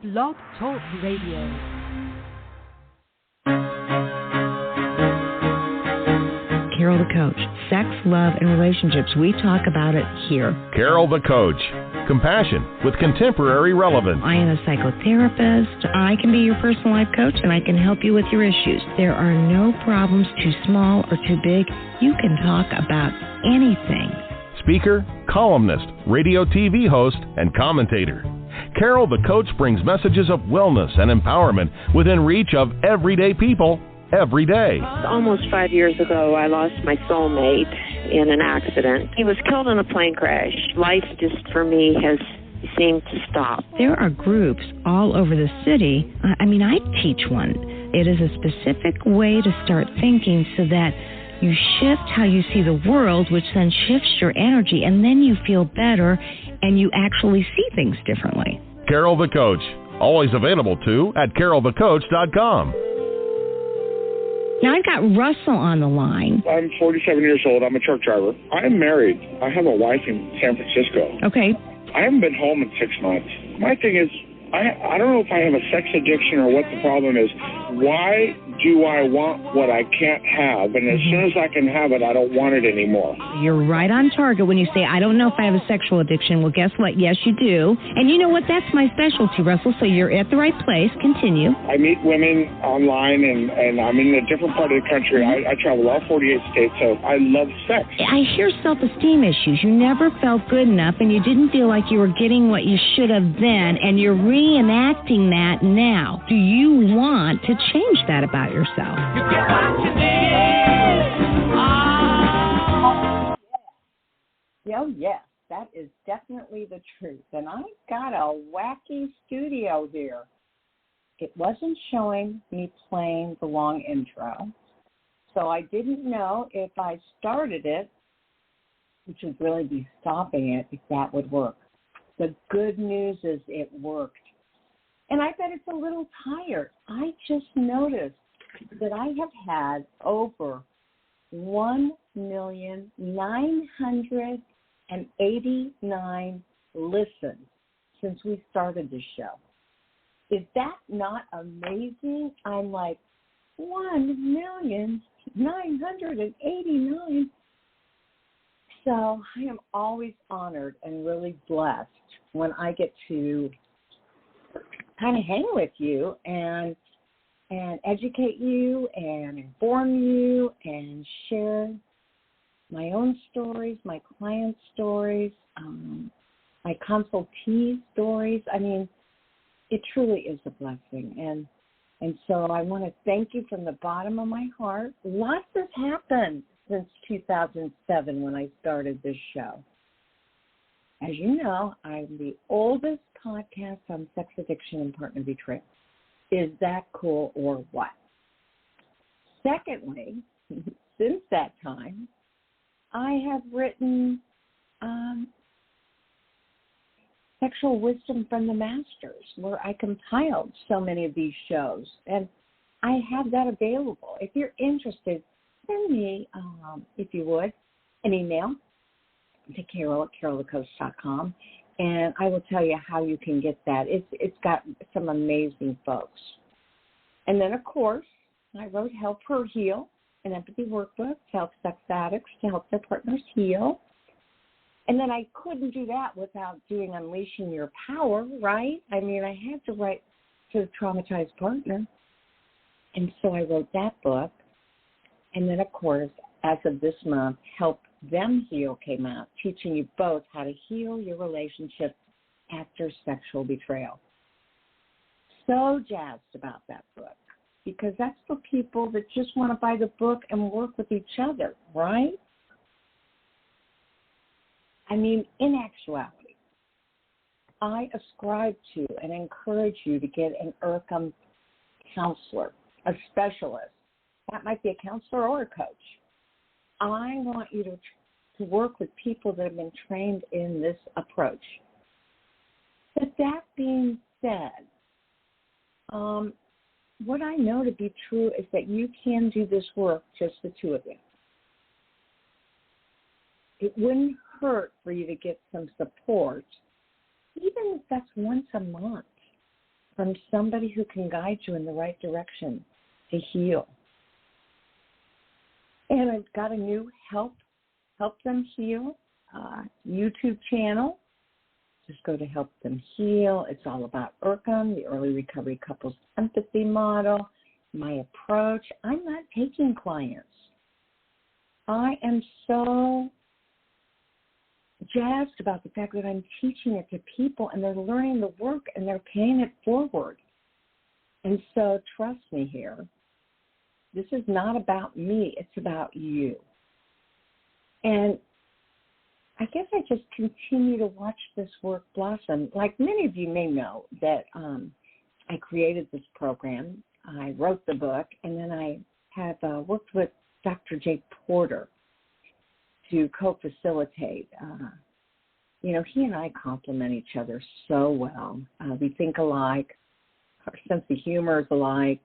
Blog Talk Radio. Carol the Coach. Sex, love, and relationships. We talk about it here. Carol the Coach. Compassion with contemporary relevance. I am a psychotherapist. I can be your personal life coach, and I can help you with your issues. There are no problems too small or too big. You can talk about anything. Speaker, columnist, radio TV host, and commentator. Carol the Coach brings messages of wellness and empowerment within reach of everyday people every day. Almost 5 years ago, I lost my soulmate in an accident. He was killed in a plane crash. Life just, for me, has seemed to stop. There are groups all over the city. I teach one. It is a specific way to start thinking so that you shift how you see the world, which then shifts your energy, and then you feel better and you actually see things differently. Carol the Coach. Always available, too, at carolthecoach.com. Now, I've got Russell on the line. I'm 47 years old. I'm a truck driver. I'm married. I have a wife in San Francisco. Okay. I haven't been home in 6 months. My thing is, I don't know if I have a sex addiction or what the problem is. Why do I want what I can't have? And as soon as I can have it, I don't want it anymore. You're right on target when you say, I don't know if I have a sexual addiction. Well, guess what? Yes, you do. And you know what? That's my specialty, Russell, so you're at the right place. Continue. I meet women online, and I'm in a different part of the country. I travel all 48 states, so I love sex. I hear self-esteem issues. You never felt good enough, and you didn't feel like you were getting what you should have then, and you're reenacting that now. Do you want to change that about yourself? You get what you need. Oh, yes, that is definitely the truth. And I've got a wacky studio here. It wasn't showing me playing the long intro, so I didn't know if I started it, which would really be stopping it, if that would work. The good news is it worked. And I bet it's a little tired. I just noticed that I have had over 1,989 listens since we started this show. Is that not amazing? I'm like, 1,989. So I am always honored and really blessed when I get to kind of hang with you and educate you and inform you and share my own stories, my clients' stories, my consultee stories. I mean, it truly is a blessing. And so I want to thank you from the bottom of my heart. Lots has happened since 2007 when I started this show. As you know, I'm the oldest podcast on sex addiction and partner betrayal. Is that cool or what? Secondly, since that time, I have written Sexual Wisdom from the Masters, where I compiled so many of these shows. And I have that available. If you're interested, send me, if you would, an email to carol@carolthecoach.com, and I will tell you how you can get that. It's got some amazing folks. And then, of course, I wrote Help Her Heal, an empathy workbook to help sex addicts to help their partners heal. And then I couldn't do that without doing Unleashing Your Power, right? I mean, I had to write to the traumatized partner. And so I wrote that book. And then, of course, as of this month, Help Them Heal came out, teaching you both how to heal your relationship after sexual betrayal. So jazzed about that book, because that's for people that just want to buy the book and work with each other, right? I mean, in actuality, I ascribe to and encourage you to get an IRCM counselor, a specialist. That might be a counselor or a coach. I want you to work with people that have been trained in this approach. But that being said, what I know to be true is that you can do this work, just the two of you. It wouldn't hurt for you to get some support, even if that's once a month, from somebody who can guide you in the right direction to heal. And I've got a new Help Them Heal YouTube channel. Just go to Help Them Heal. It's all about IRCM, the Early Recovery Couples Empathy Model, my approach. I'm not taking clients. I am so jazzed about the fact that I'm teaching it to people and they're learning the work and they're paying it forward. And so trust me here, this is not about me, it's about you. And I guess I just continue to watch this work blossom. Like many of you may know that I created this program, I wrote the book, and then I have worked with Dr. Jake Porter to co-facilitate. He and I complement each other so well. We think alike. Our sense of humor is alike.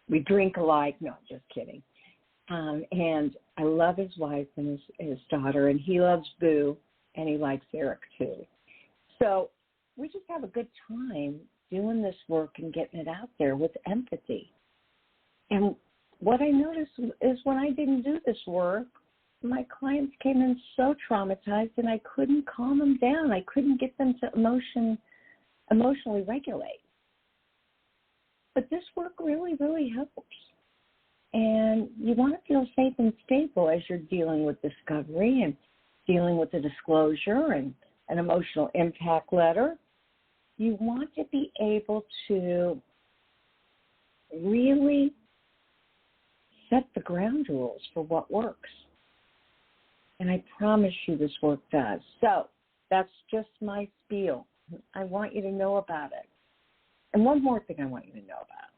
We drink alike. No, just kidding. And I love his wife and his daughter, and he loves Boo, and he likes Eric too. So we just have a good time doing this work and getting it out there with empathy. And what I noticed is when I didn't do this work, my clients came in so traumatized, and I couldn't calm them down. I couldn't get them to emotionally regulate. But this work really, really helps. And you want to feel safe and stable as you're dealing with discovery and dealing with the disclosure and an emotional impact letter. You want to be able to really set the ground rules for what works. And I promise you this work does. So that's just my spiel. I want you to know about it. And one more thing I want you to know about,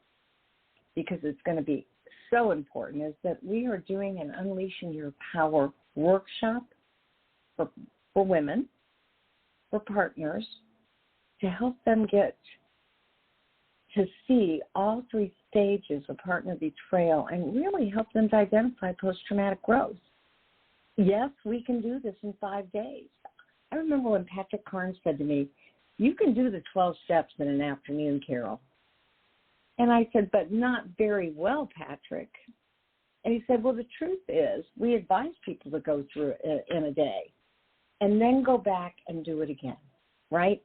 because it's going to be so important, is that we are doing an Unleashing Your Power workshop for women, for partners, to help them get to see all three stages of partner betrayal and really help them to identify post-traumatic growth. Yes, we can do this in 5 days. I remember when Patrick Carnes said to me, "You can do the 12 steps in an afternoon, Carol." And I said, "But not very well, Patrick." And he said, "Well, the truth is we advise people to go through it in a day and then go back and do it again, right?"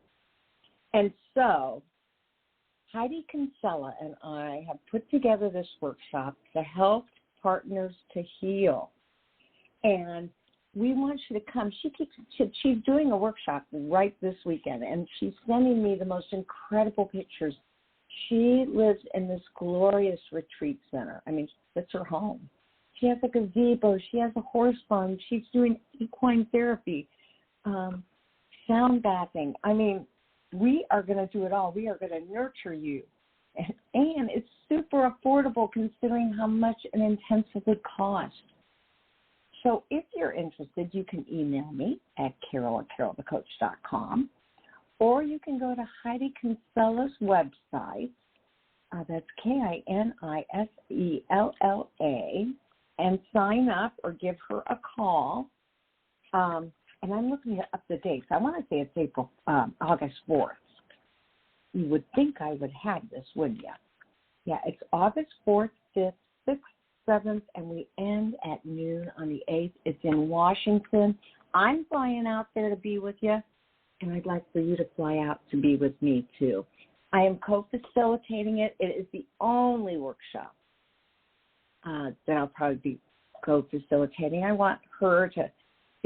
And so Heidi Kinsella and I have put together this workshop to help partners to heal. And we want you to come. She's doing a workshop right this weekend, and she's sending me the most incredible pictures. She lives in this glorious retreat center. I mean, that's her home. She has a gazebo. She has a horse farm. She's doing equine therapy, sound bathing. I mean, we are going to do it all. We are going to nurture you. And it's super affordable considering how much an intensive would cost. So if you're interested, you can email me at carol@carolthecoach.com, or you can go to Heidi Kinsella's website, that's KINISELLA, and sign up or give her a call. And I'm looking up the dates. I want to say it's August 4th. You would think I would have this, wouldn't you? Yeah, it's August 4th, 5th, 6th, 7th, and we end at noon on the 8th. It's in Washington. I'm flying out there to be with you, and I'd like for you to fly out to be with me too. I am co-facilitating it. It is the only workshop that I'll probably be co-facilitating. I want her to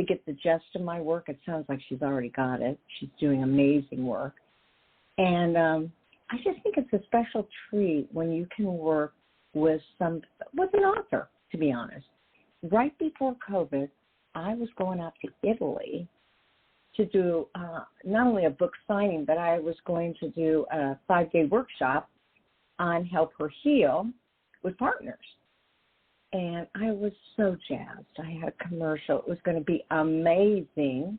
get the gist of my work. It sounds like she's already got it. She's doing amazing work. And I just think it's a special treat when you can work with an author, to be honest. Right before COVID, I was going out to Italy to do not only a book signing, but I was going to do a 5-day workshop on Help Her Heal with partners. And I was so jazzed. I had a commercial. It was going to be amazing.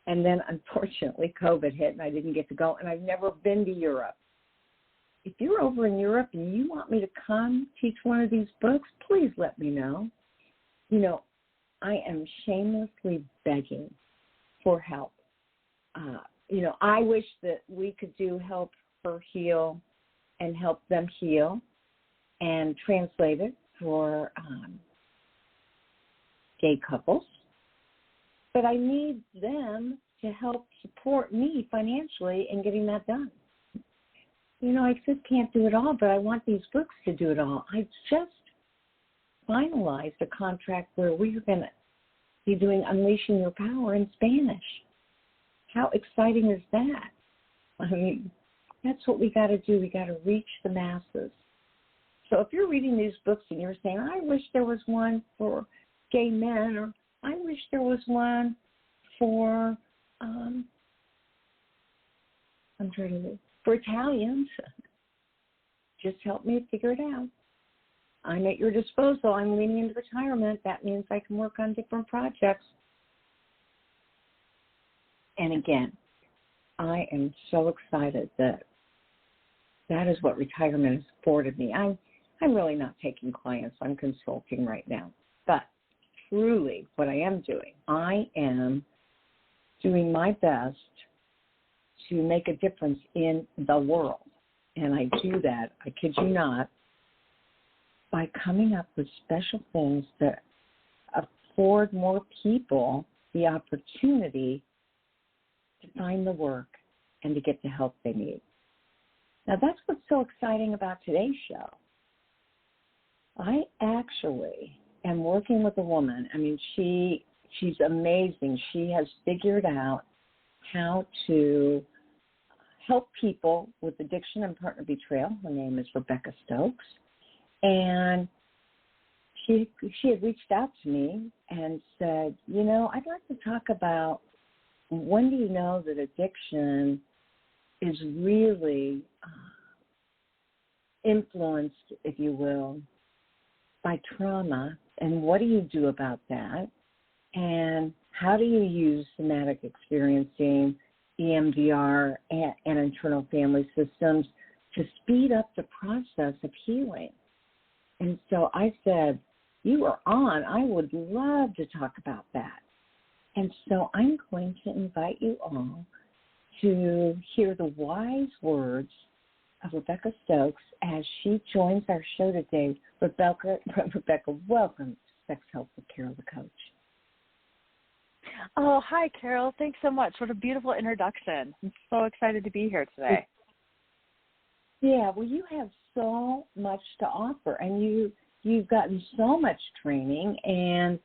And then, unfortunately, COVID hit, and I didn't get to go. And I've never been to Europe. If you're over in Europe and you want me to come teach one of these books, please let me know. You know, I am shamelessly begging for help. I wish that we could do Help her heal and help them heal and translate it for gay couples. But I need them to help support me financially in getting that done. You know, I just can't do it all, but I want these books to do it all. I just finalized a contract where we're going to be doing Unleashing Your Power in Spanish. How exciting is that? I mean, that's what we got to do. We got to reach the masses. So if you're reading these books and you're saying, I wish there was one for gay men, or I wish there was one for, for Italians, just help me figure it out. I'm at your disposal. I'm leaning into retirement. That means I can work on different projects. And again, I am so excited that is what retirement has afforded me. I'm really not taking clients. I'm consulting right now. But truly, what I am doing, I am doing my best to make a difference in the world. And I do that, I kid you not, by coming up with special things that afford more people the opportunity to find the work and to get the help they need. Now, that's what's so exciting about today's show. I actually am working with a woman. I mean, she's amazing. She has figured out how to help people with addiction and partner betrayal. Her name is Rebecca Stokes. And she had reached out to me and said, you know, I'd like to talk about when do you know that addiction is really influenced, if you will, by trauma, and what do you do about that? And how do you use somatic experiencing, EMDR, and internal family systems to speed up the process of healing? And so I said, you are on. I would love to talk about that. And so I'm going to invite you all to hear the wise words of Rebecca Stokes as she joins our show today. Rebecca, welcome to Sex Help with Carol the Coach. Oh, hi, Carol. Thanks so much. What a beautiful introduction. I'm so excited to be here today. Yeah, well, you have so much to offer, and you've gotten so much training, and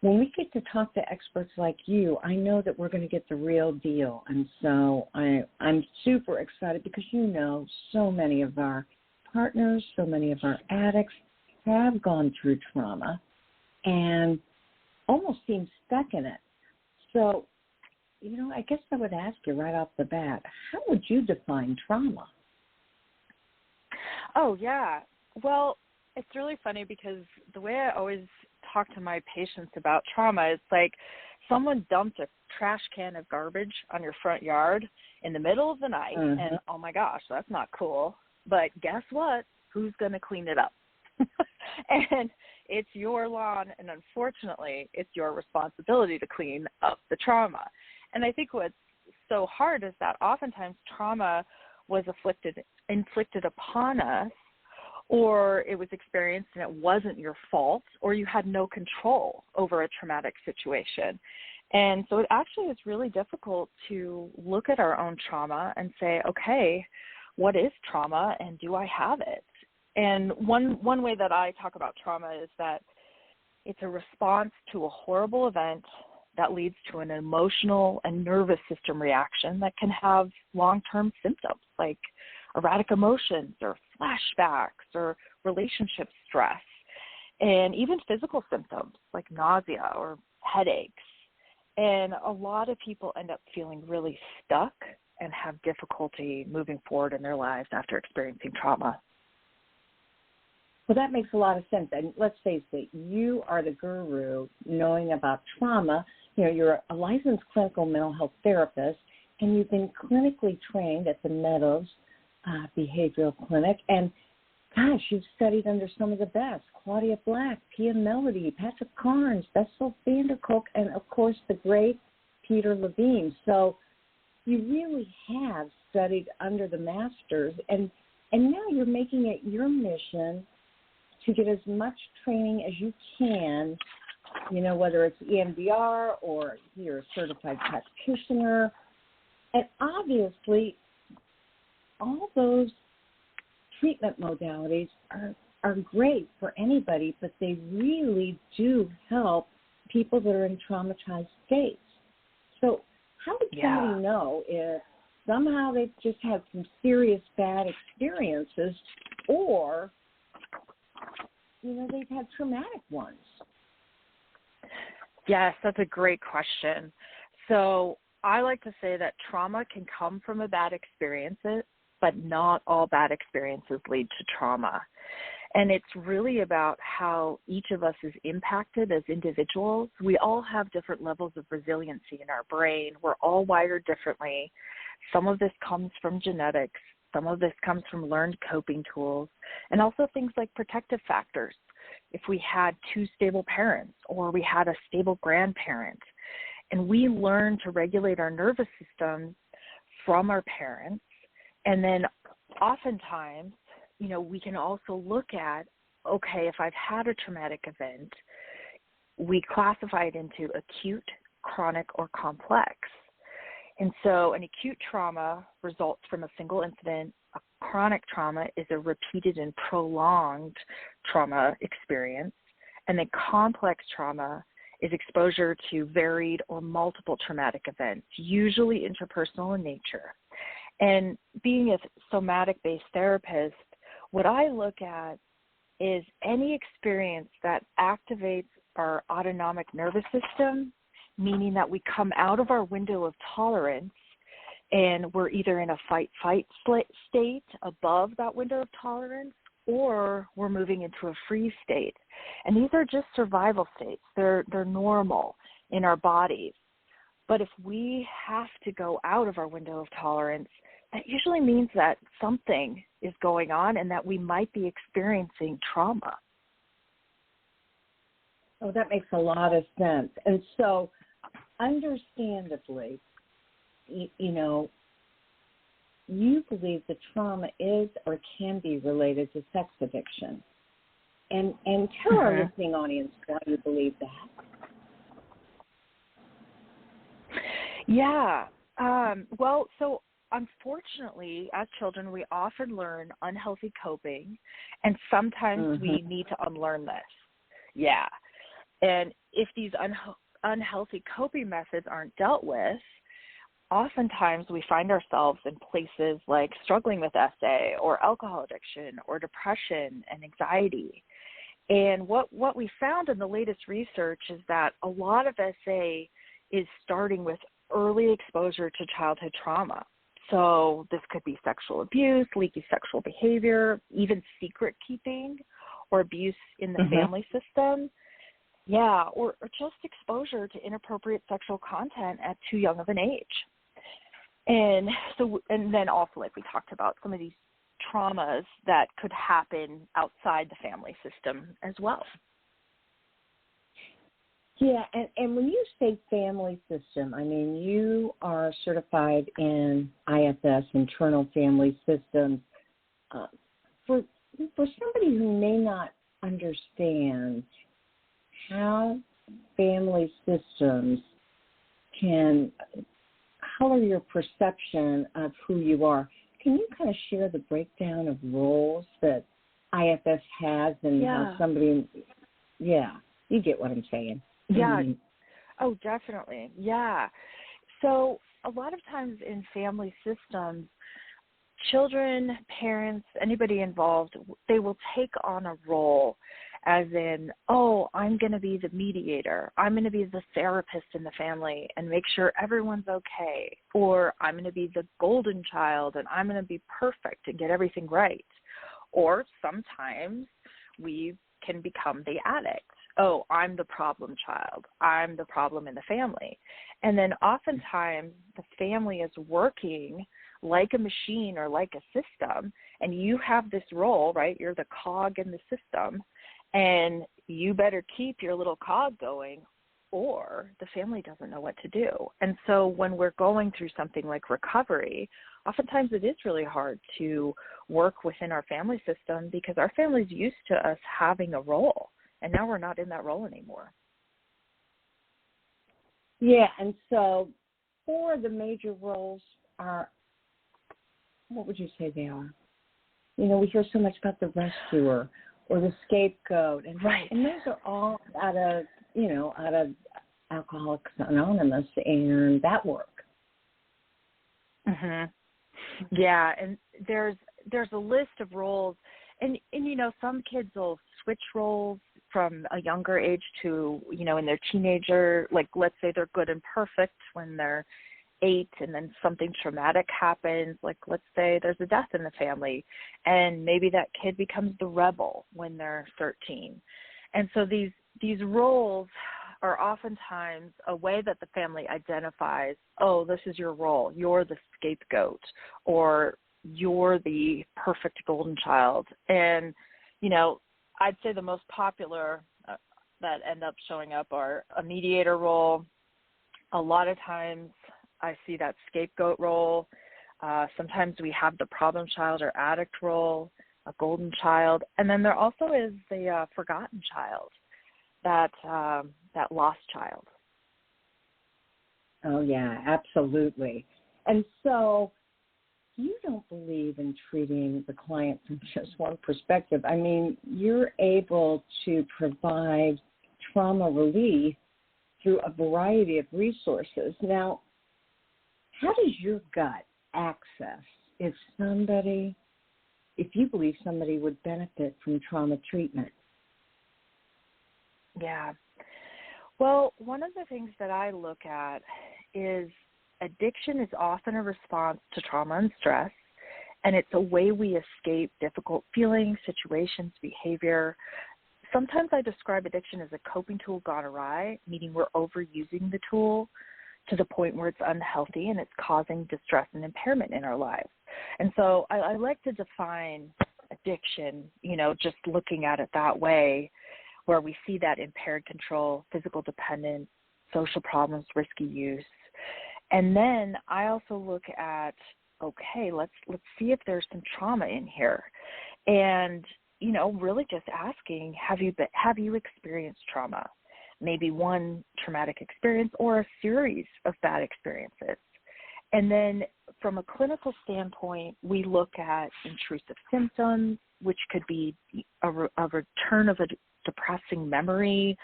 when we get to talk to experts like you, I know that we're going to get the real deal. And so I'm super excited because, you know, so many of our partners, so many of our addicts have gone through trauma and almost seem stuck in it. So, you know, I guess I would ask you right off the bat, how would you define trauma? Oh, yeah. Well, it's really funny because the way I always talk to my patients about trauma is like someone dumped a trash can of garbage on your front yard in the middle of the night, and oh my gosh, that's not cool. But guess what? Who's going to clean it up? And it's your lawn, and unfortunately, it's your responsibility to clean up the trauma. And I think what's so hard is that oftentimes trauma was inflicted upon us, or it was experienced and it wasn't your fault, or you had no control over a traumatic situation. And so it actually is really difficult to look at our own trauma and say, okay, what is trauma and do I have it? And one way that I talk about trauma is that it's a response to a horrible event that leads to an emotional and nervous system reaction that can have long-term symptoms like erratic emotions or flashbacks or relationship stress, and even physical symptoms like nausea or headaches. And a lot of people end up feeling really stuck and have difficulty moving forward in their lives after experiencing trauma. Well, that makes a lot of sense. And let's face it, you are the guru knowing about trauma. You know, you're a licensed clinical mental health therapist, and you've been clinically trained at the Meadows Behavioral Clinic. And, gosh, you've studied under some of the best, Claudia Black, Pia Melody, Patrick Carnes, Bessel van der Kolk, and, of course, the great Peter Levine. So you really have studied under the masters, and now you're making it your mission to get as much training as you can, whether it's EMDR or you're a certified practitioner. And obviously, all those treatment modalities are great for anybody, but they really do help people that are in traumatized states. So how would somebody know if somehow they've just had some serious bad experiences or, they've had traumatic ones? Yes, that's a great question. So I like to say that trauma can come from a bad experience, but not all bad experiences lead to trauma. And it's really about how each of us is impacted as individuals. We all have different levels of resiliency in our brain. We're all wired differently. Some of this comes from genetics. Some of this comes from learned coping tools, and also things like protective factors. If we had two stable parents or we had a stable grandparent, and we learn to regulate our nervous system from our parents, and then oftentimes, we can also look at, okay, if I've had a traumatic event, we classify it into acute, chronic, or complex. And so an acute trauma results from a single incident. A chronic trauma is a repeated and prolonged trauma experience. And then complex trauma is exposure to varied or multiple traumatic events, usually interpersonal in nature. And being a somatic-based therapist, what I look at is any experience that activates our autonomic nervous system, meaning that we come out of our window of tolerance and we're either in a fight-flight state above that window of tolerance, or we're moving into a freeze state. And these are just survival states. They're normal in our bodies. But if we have to go out of our window of tolerance, that usually means that something is going on and that we might be experiencing trauma. Oh, that makes a lot of sense. And so, understandably, you believe the trauma is or can be related to sex addiction. And tell our listening audience why you believe that. Yeah. So unfortunately, as children, we often learn unhealthy coping, and sometimes we need to unlearn this. Yeah. And if these unhealthy coping methods aren't dealt with, oftentimes we find ourselves in places like struggling with SA or alcohol addiction or depression and anxiety. And what we found in the latest research is that a lot of SA is starting with early exposure to childhood trauma. So this could be sexual abuse, leaky sexual behavior, even secret keeping or abuse in the family system. Yeah, or just exposure to inappropriate sexual content at too young of an age. And then also, like we talked about, some of these traumas that could happen outside the family system as well. Yeah, and when you say family system, I mean, you are certified in IFS, internal family systems. For somebody who may not understand how family systems can color your perception of who you are, can you kind of share the breakdown of roles that IFS has and how somebody, you get what I'm saying. Yeah. Oh, definitely. Yeah. So a lot of times in family systems, children, parents, anybody involved, they will take on a role as in, oh, I'm going to be the mediator. I'm going to be the therapist in the family and make sure everyone's okay. Or I'm going to be the golden child and I'm going to be perfect and get everything right. Or sometimes we can become the addict. Oh, I'm the problem child. I'm the problem in the family. And then oftentimes the family is working like a machine or like a system, and you have this role, right? You're the cog in the system, and you better keep your little cog going or the family doesn't know what to do. And so when we're going through something like recovery, oftentimes it is really hard to work within our family system because our family's used to us having a role, and now we're not in that role anymore. Yeah, and so 4 of the major roles are, what would you say they are? You know, we hear so much about the rescuer or the scapegoat, and those are all out of Alcoholics Anonymous and that work. Mhm. Yeah, and there's a list of roles, and you know, some kids will switch roles from a younger age to, you know, in their teenager, like let's say they're good and perfect when they're 8 and then something traumatic happens, like let's say there's a death in the family and maybe that kid becomes the rebel when they're 13. And so these roles are oftentimes a way that the family identifies, oh, this is your role, you're the scapegoat, or you're the perfect golden child. And, you know, I'd say the most popular that end up showing up are a mediator role. A lot of times I see that scapegoat role. Sometimes we have the problem child or addict role, a golden child. And then there also is the forgotten child, that lost child. Oh, yeah, absolutely. And so you don't believe in treating the client from just one perspective. I mean, you're able to provide trauma relief through a variety of resources. Now, how does your gut access if you believe somebody would benefit from trauma treatment? Yeah. Well, one of the things that I look at is addiction is often a response to trauma and stress, and it's a way we escape difficult feelings, situations, behavior. Sometimes I describe addiction as a coping tool gone awry, meaning we're overusing the tool to the point where it's unhealthy and it's causing distress and impairment in our lives. And so I like to define addiction, you know, just looking at it that way, where we see that impaired control, physical dependence, social problems, risky use. And then I also look at, okay, let's see if there's some trauma in here. And, you know, really just asking, have you experienced trauma? Maybe one traumatic experience or a series of bad experiences. And then from a clinical standpoint, we look at intrusive symptoms, which could be a return of a depressing memory,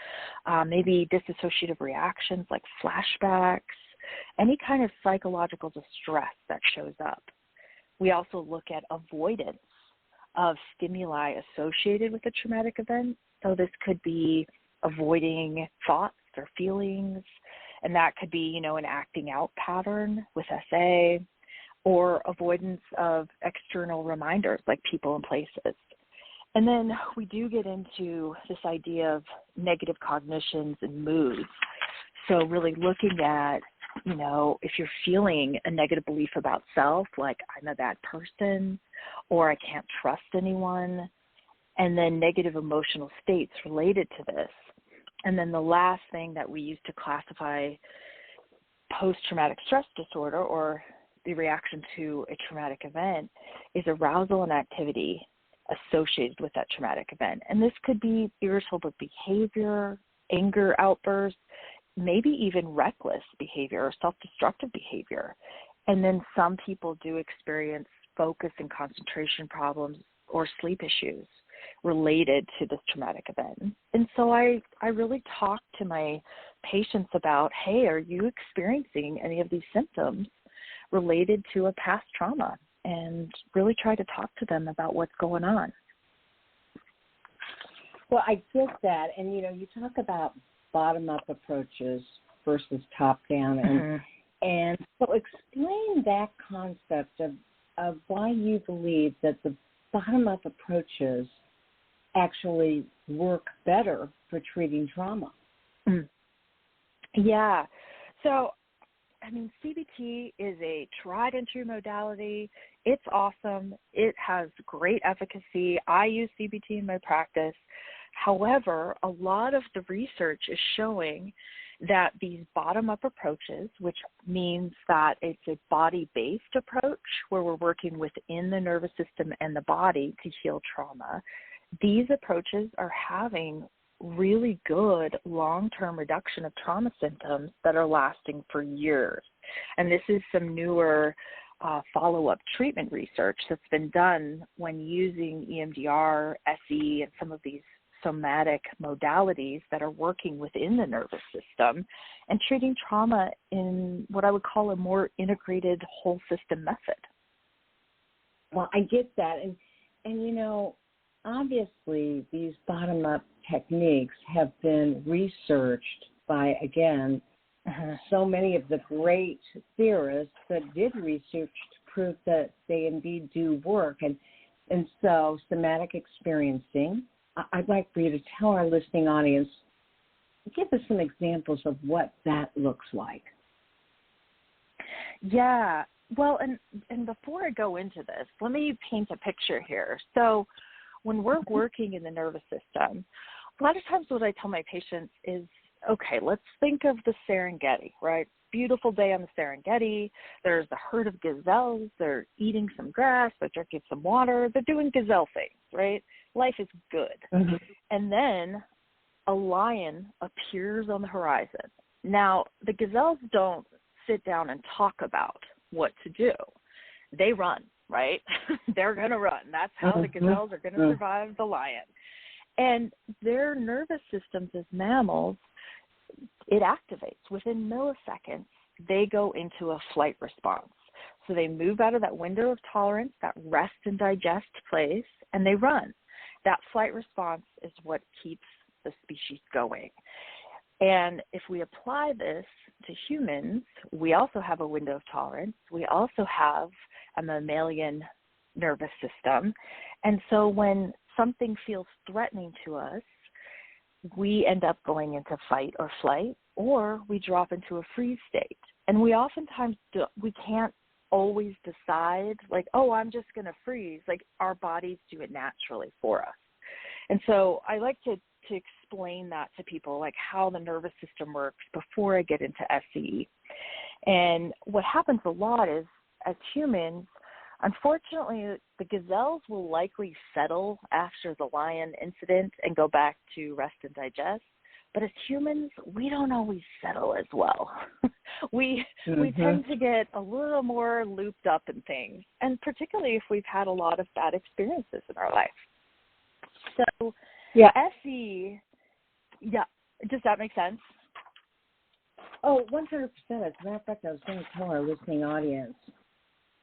maybe dissociative reactions like flashbacks, any kind of psychological distress that shows up. We also look at avoidance of stimuli associated with a traumatic event. So this could be avoiding thoughts or feelings, and that could be, you know, an acting out pattern with SA, or avoidance of external reminders like people and places. And then we do get into this idea of negative cognitions and moods. So really looking at, you know, if you're feeling a negative belief about self, like I'm a bad person or I can't trust anyone, and then negative emotional states related to this. And then the last thing that we use to classify post-traumatic stress disorder, or the reaction to a traumatic event, is arousal and activity associated with that traumatic event. And this could be irritable behavior, anger outbursts, maybe even reckless behavior or self-destructive behavior. And then some people do experience focus and concentration problems or sleep issues related to this traumatic event. And so I really talk to my patients about, hey, are you experiencing any of these symptoms related to a past trauma? And really try to talk to them about what's going on. Well, I get that. And, you know, you talk about bottom-up approaches versus top-down. And so explain that concept of why you believe that the bottom-up approaches actually work better for treating trauma. Yeah. So, I mean, CBT is a tried and true modality. It's awesome. It has great efficacy. I use CBT in my practice. However, a lot of the research is showing that these bottom-up approaches, which means that it's a body-based approach where we're working within the nervous system and the body to heal trauma, these approaches are having really good long-term reduction of trauma symptoms that are lasting for years. And this is some newer follow-up treatment research that's been done when using EMDR, SE, and some of these somatic modalities that are working within the nervous system and treating trauma in what I would call a more integrated whole system method. Well, I get that. And you know, obviously these bottom-up techniques have been researched by, again, so many of the great theorists that did research to prove that they indeed do work. And so somatic experiencing, I'd like for you to tell our listening audience, give us some examples of what that looks like. Yeah. Well, and before I go into this, let me paint a picture here. So when we're working in the nervous system, a lot of times what I tell my patients is, okay, let's think of the Serengeti, right? Beautiful day on the Serengeti. There's a herd of gazelles. They're eating some grass. They're drinking some water. They're doing gazelle things, right? Life is good. Mm-hmm. And then a lion appears on the horizon. Now, the gazelles don't sit down and talk about what to do. They run, right? They're going to run. That's how the gazelles are going to survive the lion. And their nervous systems as mammals, it activates. Within milliseconds, they go into a flight response. So they move out of that window of tolerance, that rest and digest place, and they run. That flight response is what keeps the species going. And if we apply this to humans, we also have a window of tolerance. We also have a mammalian nervous system. And so when something feels threatening to us, we end up going into fight or flight, or we drop into a freeze state. And we oftentimes we can't always decide, like, oh, I'm just going to freeze. Like, our bodies do it naturally for us. And so I like to explain that to people, like how the nervous system works before I get into SE. And what happens a lot is, as humans, unfortunately, the gazelles will likely settle after the lion incident and go back to rest and digest. But as humans, we don't always settle as well. We tend to get a little more looped up in things, and particularly if we've had a lot of bad experiences in our life. So SE, does that make sense? Oh, 100%. As a matter of fact, I was going to tell our listening audience,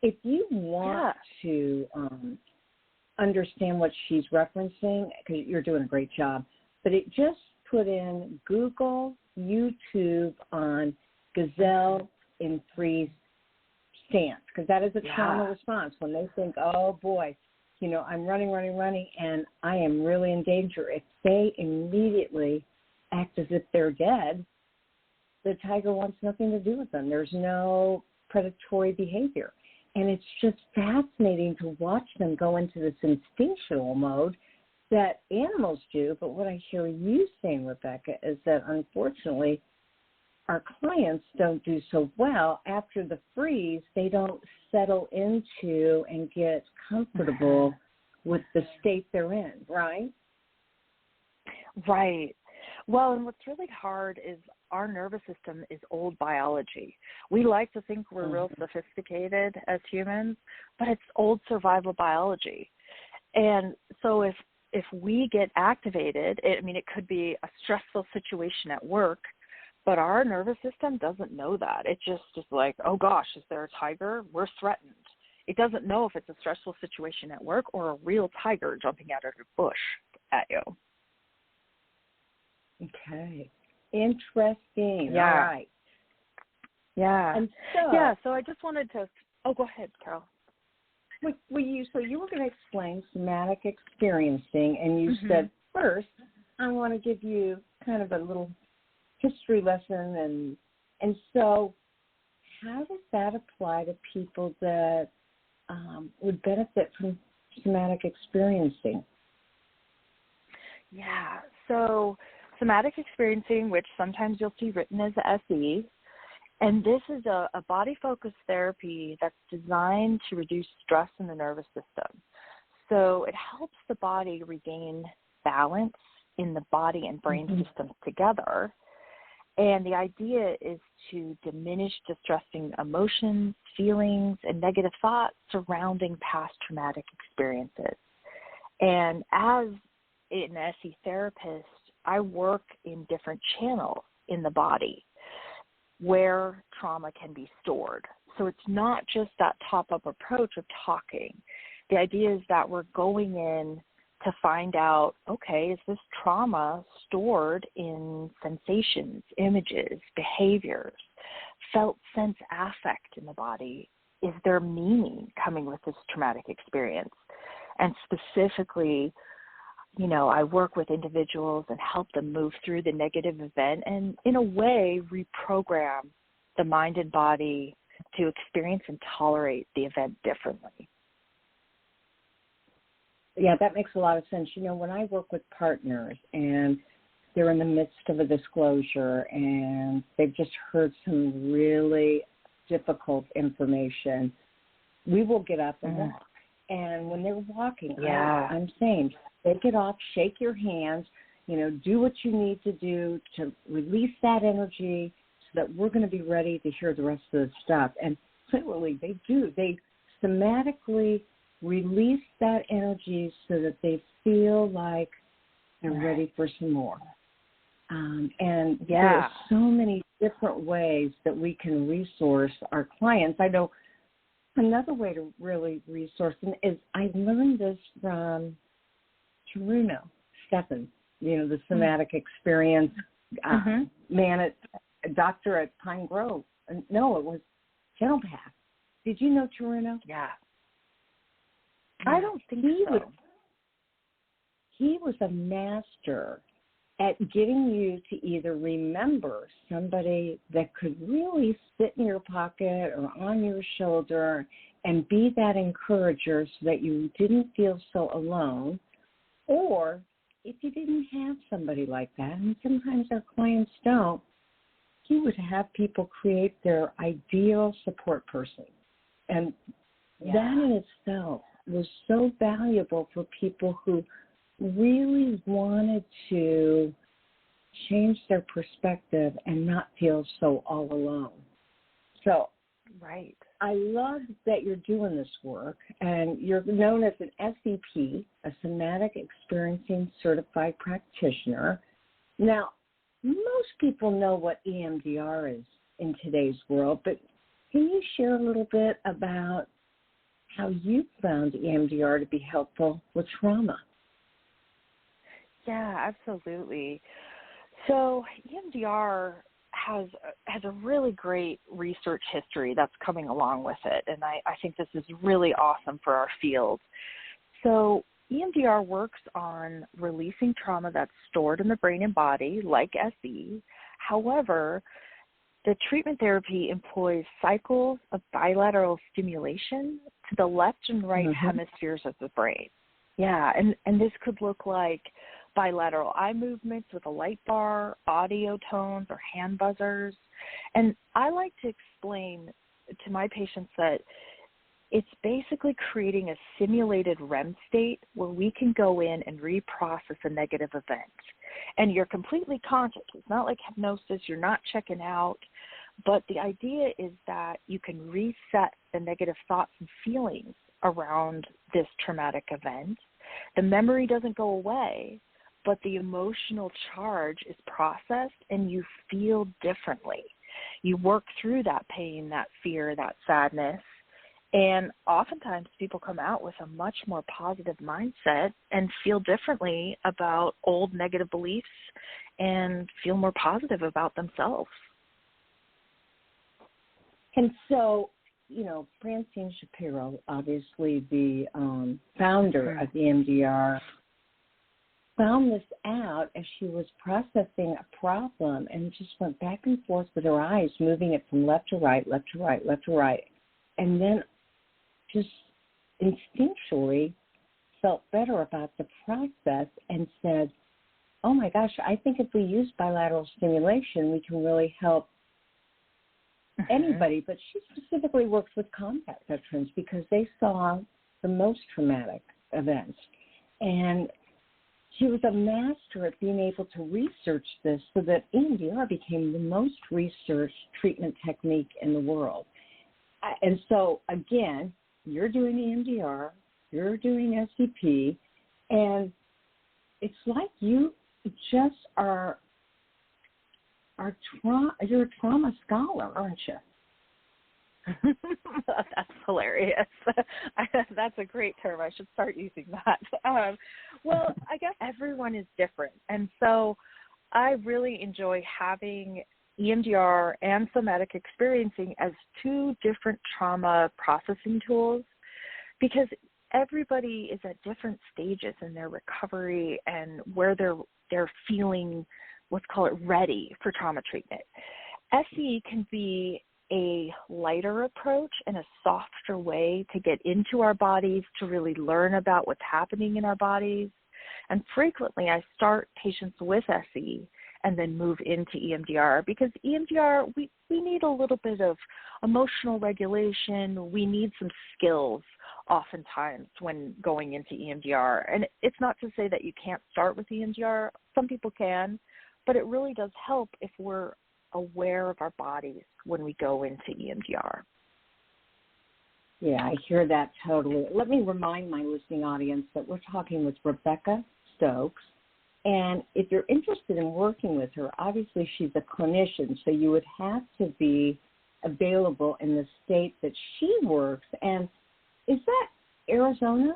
if you want to understand what she's referencing, because you're doing a great job, but just put in Google, YouTube on gazelle in freeze stance, because that is a trauma response. When they think, oh, boy, you know, I'm running, and I am really in danger. If they immediately act as if they're dead, the tiger wants nothing to do with them. There's no predatory behavior. And it's just fascinating to watch them go into this instinctual mode that animals do. But what I hear you saying, Rebecca, is that unfortunately our clients don't do so well. After the freeze, they don't settle into and get comfortable with the state they're in, right? Right. Well, and what's really hard is our nervous system is old biology. We like to think we're real sophisticated as humans, but it's old survival biology. And so if we get activated, it could be a stressful situation at work, but our nervous system doesn't know that. It just is like, oh gosh, is there a tiger? We're threatened. It doesn't know if it's a stressful situation at work or a real tiger jumping out of a bush at you. Okay. Interesting. Yeah. All right. Yeah. And so I just wanted to, go ahead, Carol. So you were going to explain somatic experiencing, and you said, first, I want to give you kind of a little history lesson, and so how does that apply to people that would benefit from somatic experiencing? Yeah, so somatic experiencing, which sometimes you'll see written as SE. And this is a body-focused therapy that's designed to reduce stress in the nervous system. So it helps the body regain balance in the body and brain systems together. And the idea is to diminish distressing emotions, feelings, and negative thoughts surrounding past traumatic experiences. And as an SE therapist, I work in different channels in the body where trauma can be stored. So it's not just that top-up approach of talking. The idea is that we're going in to find out, okay, is this trauma stored in sensations, images, behaviors, felt sense affect in the body? Is there meaning coming with this traumatic experience? And specifically, you know, I work with individuals and help them move through the negative event and, in a way, reprogram the mind and body to experience and tolerate the event differently. Yeah, that makes a lot of sense. You know, when I work with partners and they're in the midst of a disclosure and they've just heard some really difficult information, we will get up and walk. And when they're walking, I'm saying, take it off, shake your hands, you know, do what you need to do to release that energy so that we're going to be ready to hear the rest of the stuff. And literally, they do. They somatically release that energy so that they feel like they're ready for some more. And there are so many different ways that we can resource our clients. I know another way to really resource them is I learned this from Chiruno Stefan, you know, the somatic experience man doctor at Pine Grove. No, it was Gentle Path. Did you know Chiruno? Yeah. I don't think so. He was a master at getting you to either remember somebody that could really sit in your pocket or on your shoulder and be that encourager so that you didn't feel so alone, or if you didn't have somebody like that, and sometimes our clients don't, he would have people create their ideal support person. And that in itself was so valuable for people who really wanted to change their perspective and not feel so all alone. So I love that you're doing this work, and you're known as an SEP, a Somatic Experiencing Certified Practitioner. Now, most people know what EMDR is in today's world, but can you share a little bit about how you found EMDR to be helpful with trauma? Yeah, absolutely. So EMDR has a really great research history that's coming along with it, and I think this is really awesome for our field. So EMDR works on releasing trauma that's stored in the brain and body, like SE. However, the treatment therapy employs cycles of bilateral stimulation to the left and right hemispheres of the brain. Yeah, and this could look like bilateral eye movements with a light bar, audio tones, or hand buzzers. And I like to explain to my patients that it's basically creating a simulated REM state where we can go in and reprocess a negative event. And you're completely conscious. It's not like hypnosis. You're not checking out. But the idea is that you can reset the negative thoughts and feelings around this traumatic event. The memory doesn't go away, but the emotional charge is processed and you feel differently. You work through that pain, that fear, that sadness, and oftentimes people come out with a much more positive mindset and feel differently about old negative beliefs and feel more positive about themselves. And so, you know, Francine Shapiro, obviously the founder of EMDR, found this out as she was processing a problem and just went back and forth with her eyes, moving it from left to right, left to right, left to right, and then just instinctually felt better about the process and said, oh my gosh, I think if we use bilateral stimulation, we can really help anybody. But she specifically works with combat veterans because they saw the most traumatic events. And she was a master at being able to research this so that EMDR became the most researched treatment technique in the world. And so, again, you're doing EMDR, you're doing SCP, and it's like you just you're a trauma scholar, aren't you? That's hilarious. That's a great term. I should start using that. Well, I guess everyone is different. And so I really enjoy having EMDR and somatic experiencing as two different trauma processing tools because everybody is at different stages in their recovery and where they're feeling, let's call it, ready for trauma treatment. SE can be a lighter approach and a softer way to get into our bodies, to really learn about what's happening in our bodies. And frequently I start patients with SE and then move into EMDR because EMDR, we need a little bit of emotional regulation. We need some skills oftentimes when going into EMDR. And it's not to say that you can't start with EMDR. Some people can, but it really does help if we're aware of our bodies when we go into EMDR. Yeah, I hear that totally. Let me remind my listening audience that we're talking with Rebecca Stokes. And if you're interested in working with her, obviously she's a clinician, so you would have to be available in the state that she works. And is that Arizona?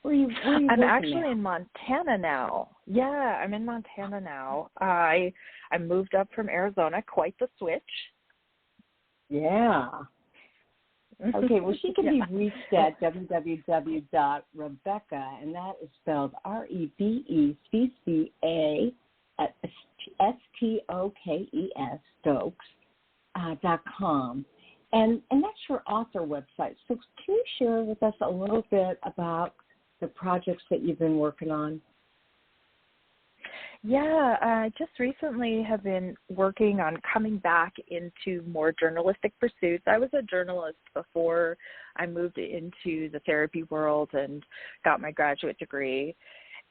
Where are you I'm actually now? in Montana now. Yeah, I'm in Montana now. I moved up from Arizona, quite the switch. Yeah. Okay, well, she can be reached at www.rebecca, and that is spelled REBECCA at STOKES, Stokes.com. And that's your author website. So can you share with us a little bit about the projects that you've been working on? Yeah, I just recently have been working on coming back into more journalistic pursuits. I was a journalist before I moved into the therapy world and got my graduate degree,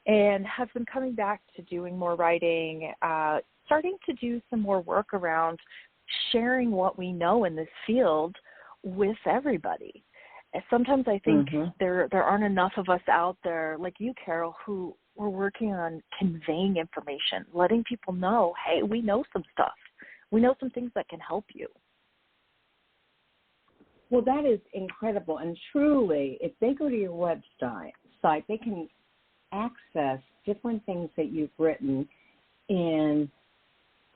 and have been coming back to doing more writing, starting to do some more work around sharing what we know in this field with everybody. Sometimes I think there aren't enough of us out there, like you, Carol, who we're working on conveying information, letting people know, hey, we know some stuff. We know some things that can help you. Well, that is incredible. And truly, if they go to your website, they can access different things that you've written in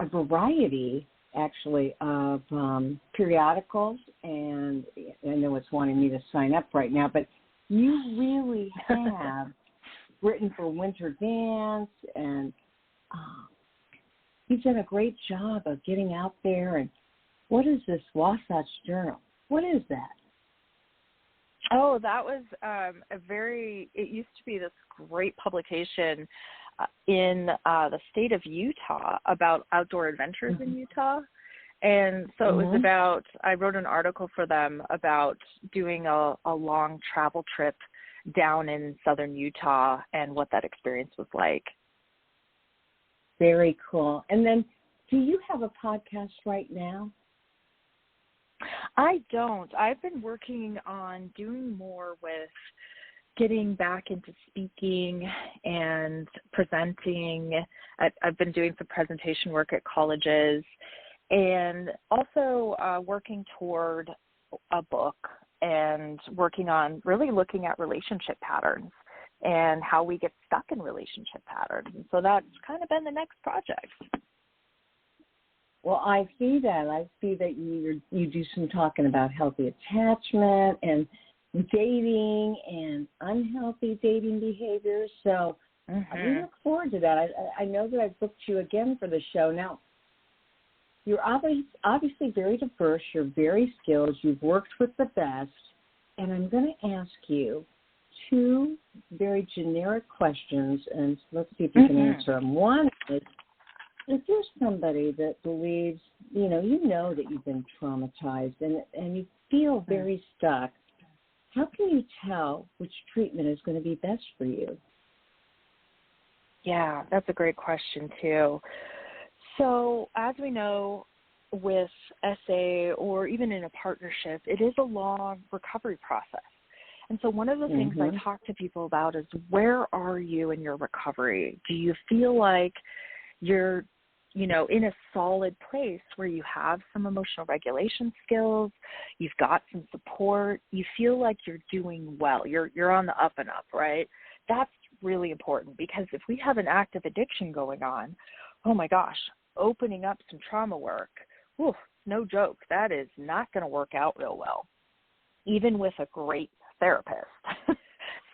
a variety, actually, of periodicals. And I know it's wanting me to sign up right now, but you really have written for Winter Dance, and you've done a great job of getting out there. And what is this Wasatch Journal? What is that? Oh, that was it used to be this great publication in the state of Utah about outdoor adventures in Utah. And so it was about, I wrote an article for them about doing a long travel trip down in southern Utah and what that experience was like. Very cool. And then, do you have a podcast right now? I don't. I've been working on doing more with getting back into speaking and presenting. I've been doing some presentation work at colleges, and also working toward a book and working on really looking at relationship patterns and how we get stuck in relationship patterns. And so that's kind of been the next project. Well, I see that. I see that you do some talking about healthy attachment and dating and unhealthy dating behaviors. So we look forward to that. I know that I've booked you again for the show. Now, you're obviously very diverse. You're very skilled. You've worked with the best. And I'm going to ask you two very generic questions, and let's see if you can answer them. One is, if there's somebody that believes, you know that you've been traumatized and you feel very stuck, how can you tell which treatment is going to be best for you? Yeah, that's a great question, too. So as we know, with SA or even in a partnership, it is a long recovery process. And so one of the things I talk to people about is, where are you in your recovery? Do you feel like you're, in a solid place where you have some emotional regulation skills, you've got some support, you feel like you're doing well, you're on the up and up, right? That's really important, because if we have an active addiction going on, oh my gosh, opening up some trauma work, no joke, that is not going to work out real well, even with a great therapist.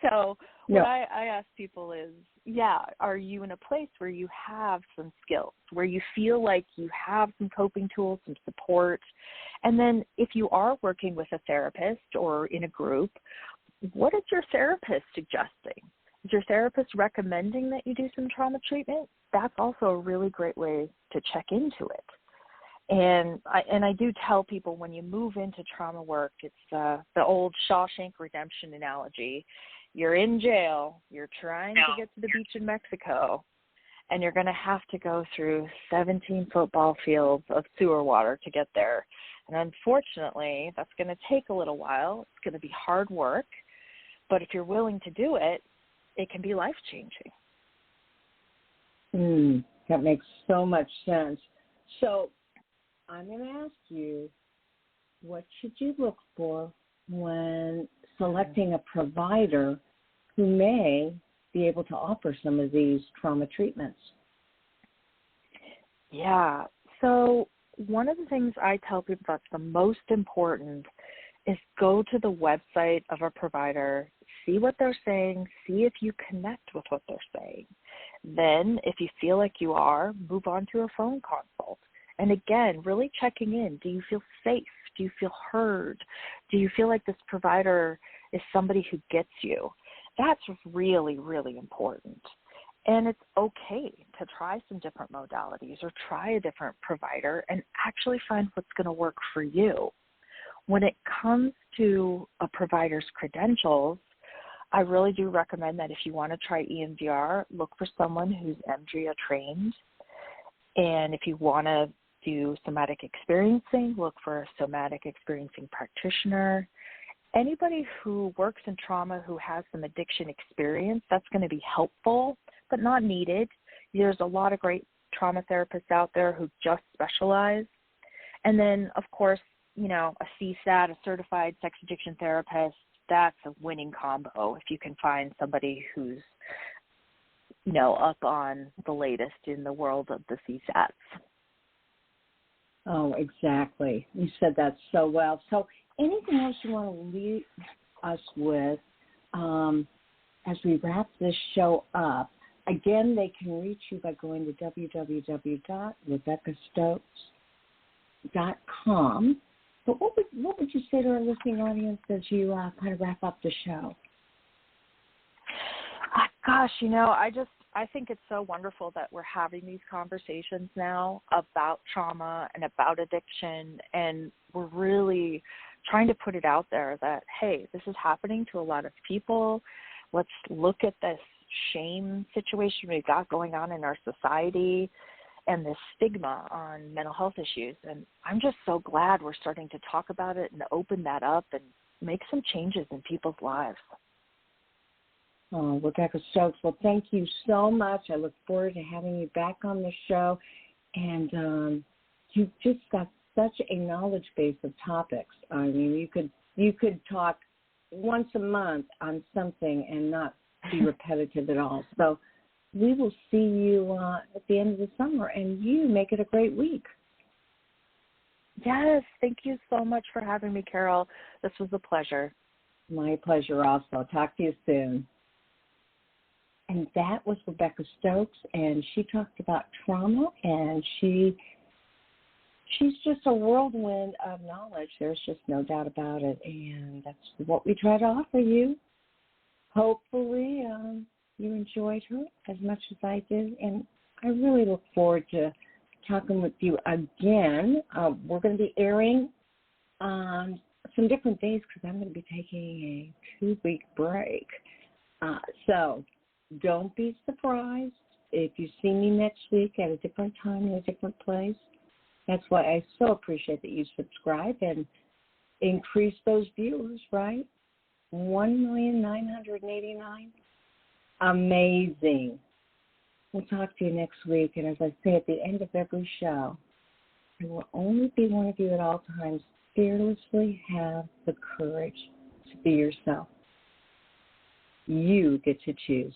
So what I ask people is, are you in a place where you have some skills, where you feel like you have some coping tools, some support? And then if you are working with a therapist or in a group, what is your therapist suggesting? Is your therapist recommending that you do some trauma treatment? That's also a really great way to check into it. And I do tell people, when you move into trauma work, it's the old Shawshank Redemption analogy. You're in jail, you're trying to get to the beach in Mexico, and you're going to have to go through 17 football fields of sewer water to get there. And unfortunately, that's going to take a little while. It's going to be hard work. But if you're willing to do it, it can be life-changing. That makes so much sense. So I'm going to ask you, what should you look for when selecting a provider who may be able to offer some of these trauma treatments? Yeah. So one of the things I tell people that's the most important is go to the website of a provider, see what they're saying, see if you connect with what they're saying. Then, if you feel like you are, move on to a phone consult. And again, really checking in. Do you feel safe? Do you feel heard? Do you feel like this provider is somebody who gets you? That's really, really important. And it's okay to try some different modalities or try a different provider and actually find what's going to work for you. When it comes to a provider's credentials, I really do recommend that if you want to try EMDR, look for someone who's EMDR trained. And if you want to do somatic experiencing, look for a somatic experiencing practitioner. Anybody who works in trauma who has some addiction experience, that's going to be helpful, but not needed. There's a lot of great trauma therapists out there who just specialize. And then, of course, a CSAT, a certified sex addiction therapist, that's a winning combo if you can find somebody who's, up on the latest in the world of the CSATs. Oh, exactly. You said that so well. So anything else you want to leave us with as we wrap this show up? Again, they can reach you by going to www.RebeccaStokes.com. But what would you say to our listening audience as you kind of wrap up the show? Gosh, I think it's so wonderful that we're having these conversations now about trauma and about addiction, and we're really trying to put it out there that, hey, this is happening to a lot of people. Let's look at this shame situation we've got going on in our society and this stigma on mental health issues. And I'm just so glad we're starting to talk about it and open that up and make some changes in people's lives. Oh, Rebecca Stokes, well, thank you so much. I look forward to having you back on the show. And you've just got such a knowledge base of topics. I mean, you could talk once a month on something and not be repetitive at all. So we will see you at the end of the summer, and you make it a great week. Yes, thank you so much for having me, Carol. This was a pleasure. My pleasure also. Talk to you soon. And that was Rebecca Stokes, and she talked about trauma, and she's just a whirlwind of knowledge. There's just no doubt about it, and that's what we try to offer you. hopefully you enjoyed her as much as I did, and I really look forward to talking with you again. We're going to be airing on some different days because I'm going to be taking a 2-week break. So don't be surprised if you see me next week at a different time in a different place. That's why I so appreciate that you subscribe and increase those viewers, right? 1,989,000. Amazing. We'll talk to you next week. And as I say at the end of every show, I will only be one of you at all times. Fearlessly have the courage to be yourself. You get to choose.